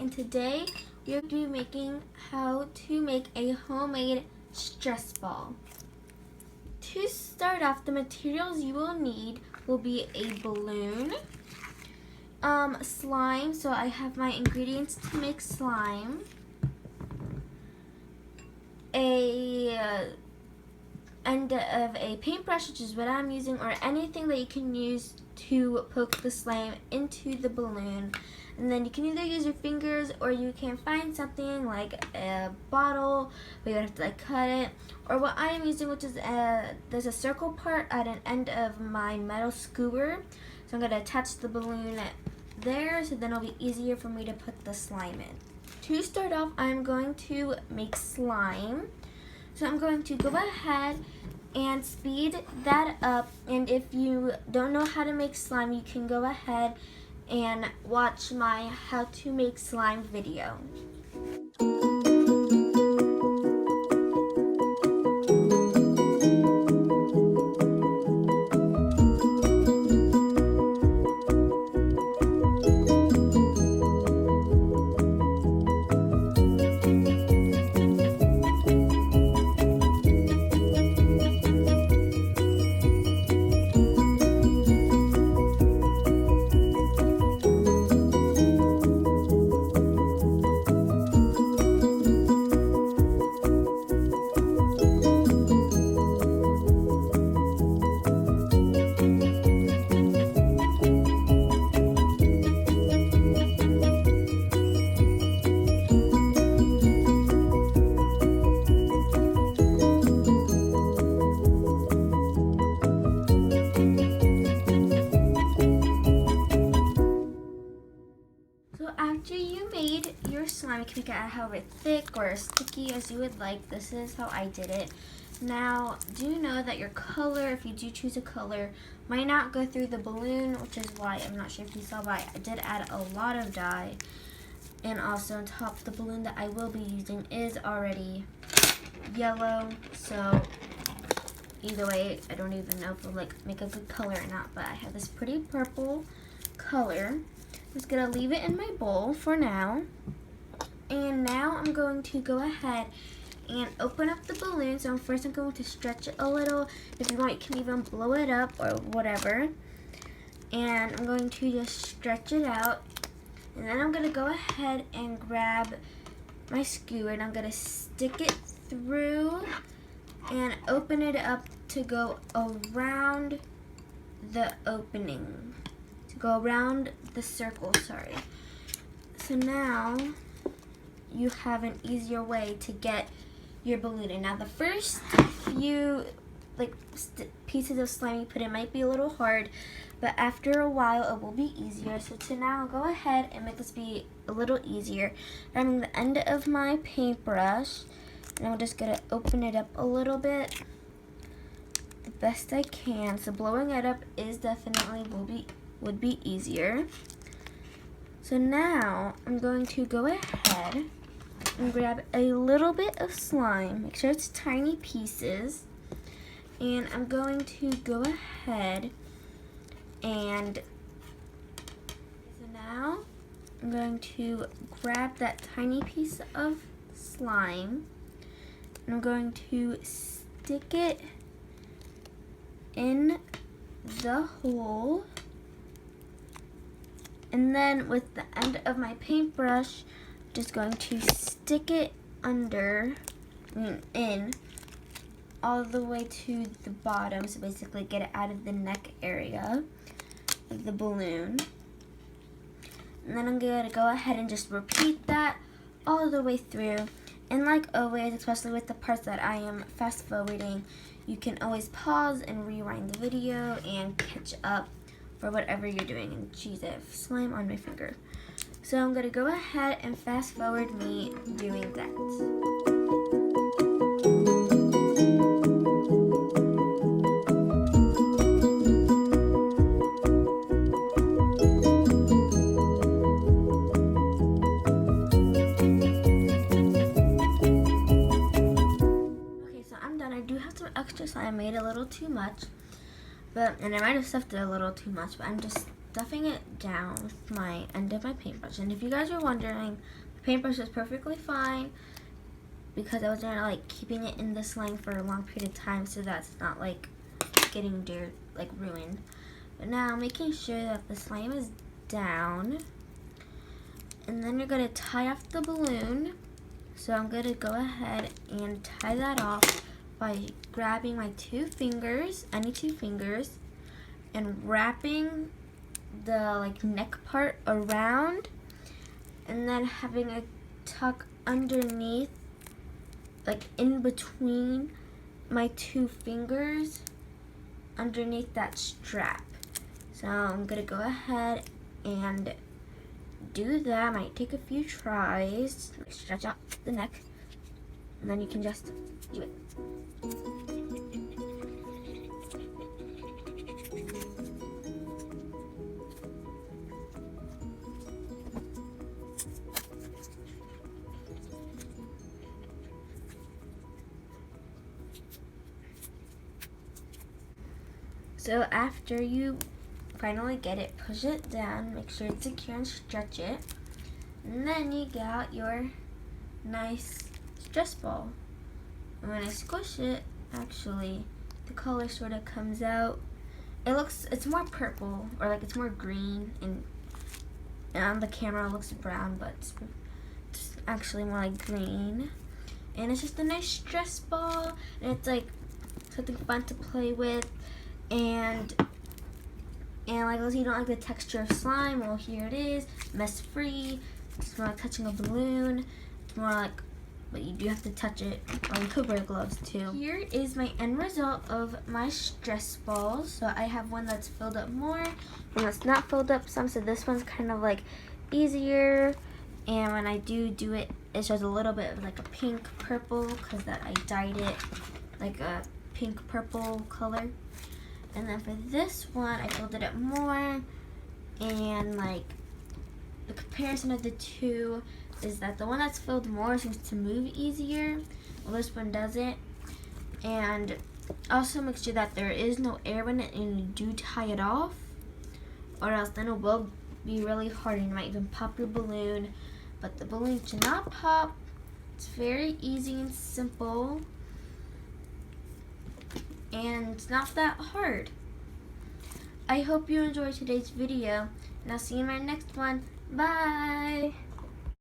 and today we are going to be making how to make a homemade stress ball. To start off, the materials you will need will be a balloon, slime, so I have my ingredients to make slime, a end of a paintbrush, which is what I'm using, or anything that you can use to poke the slime into the balloon. And then you can either use your fingers, or you can find something like a bottle where you have to cut it, or what I am using, which is there's a circle part at an end of my metal skewer, so I'm going to attach the balloon there, so then it'll be easier for me to put the slime in. To start off, I'm going to make slime. So I'm going to go ahead and speed that up, and if you don't know how to make slime, you can go ahead and watch my how to make slime video. After you made your slime, you can make it however thick or as sticky as you would like. This is how I did it. Now, do know that your color, if you do choose a color, might not go through the balloon, which is why I'm not sure if you saw, but I did add a lot of dye. And also on top, the balloon that I will be using is already yellow, so either way, I don't even know if it'll make a good color or not, but I have this pretty purple color. I'm just gonna leave it in my bowl for now. And now I'm going to go ahead and open up the balloon. So first I'm going to stretch it a little. If you want, you can even blow it up or whatever. And I'm going to just stretch it out. And then I'm gonna go ahead and grab my skewer, and I'm gonna stick it through and open it up to go around the opening. Go around the circle, sorry. So now you have an easier way to get your balloon in. Now the first few pieces of slime you put in might be a little hard, but after a while it will be easier. So to now go ahead and make this be a little easier, I'm the end of my paintbrush, and I'm just gonna open it up a little bit the best I can. So blowing it up is definitely would be easier. So now I'm going to go ahead and grab a little bit of slime. Make sure it's tiny pieces. And I'm going to go ahead and so now I'm going to grab that tiny piece of slime, and I'm going to stick it in the hole. And then with the end of my paintbrush, I'm just going to stick it in all the way to the bottom. So basically get it out of the neck area of the balloon. And then I'm going to go ahead and just repeat that all the way through. And like always, especially with the parts that I am fast forwarding, you can always pause and rewind the video and catch up for whatever you're doing. And geez, I have slime on my finger. So I'm gonna go ahead and fast forward me doing that. Okay, so I'm done. I do have some extra slime. I made a little too much. And I might have stuffed it a little too much, but I'm just stuffing it down with my end of my paintbrush. And if you guys are wondering, the paintbrush is perfectly fine because I was gonna like keeping it in the slime for a long period of time so that's not like getting ruined. But now making sure that the slime is down, and then you're gonna tie off the balloon. So I'm gonna go ahead and tie that off by grabbing my two fingers, any two fingers, and wrapping the neck part around, and then having a tuck underneath, in between my two fingers, underneath that strap. So I'm gonna go ahead and do that. Might take a few tries. Stretch out the neck, and then you can just do it. So after you finally get it, push it down, make sure it's secure and stretch it. And then you get out your nice stress ball. And when I squish it, actually, the color sort of comes out. It's more purple, or it's more green, and on the camera it looks brown, but it's actually more like green. And it's just a nice stress ball, and it's something fun to play with. And let's say you don't like the texture of slime, well, here it is, mess free. It's more like touching a balloon. It's more like, but you do have to touch it, or you could wear gloves too. Here is my end result of my stress balls. So I have one that's filled up more, one that's not filled up some. So this one's kind of easier. And when I do it, it shows a little bit of a pink purple because that I dyed it a pink purple color. And then for this one, I filled it up more, and the comparison of the two is that the one that's filled more seems to move easier, well, this one doesn't. And also make sure that there is no air in it and you do tie it off, or else then it will be really hard and you might even pop your balloon. But the balloon should not pop. It's very easy and simple, and it's not that hard. I hope you enjoyed today's video, and I'll see you in my next one. Bye!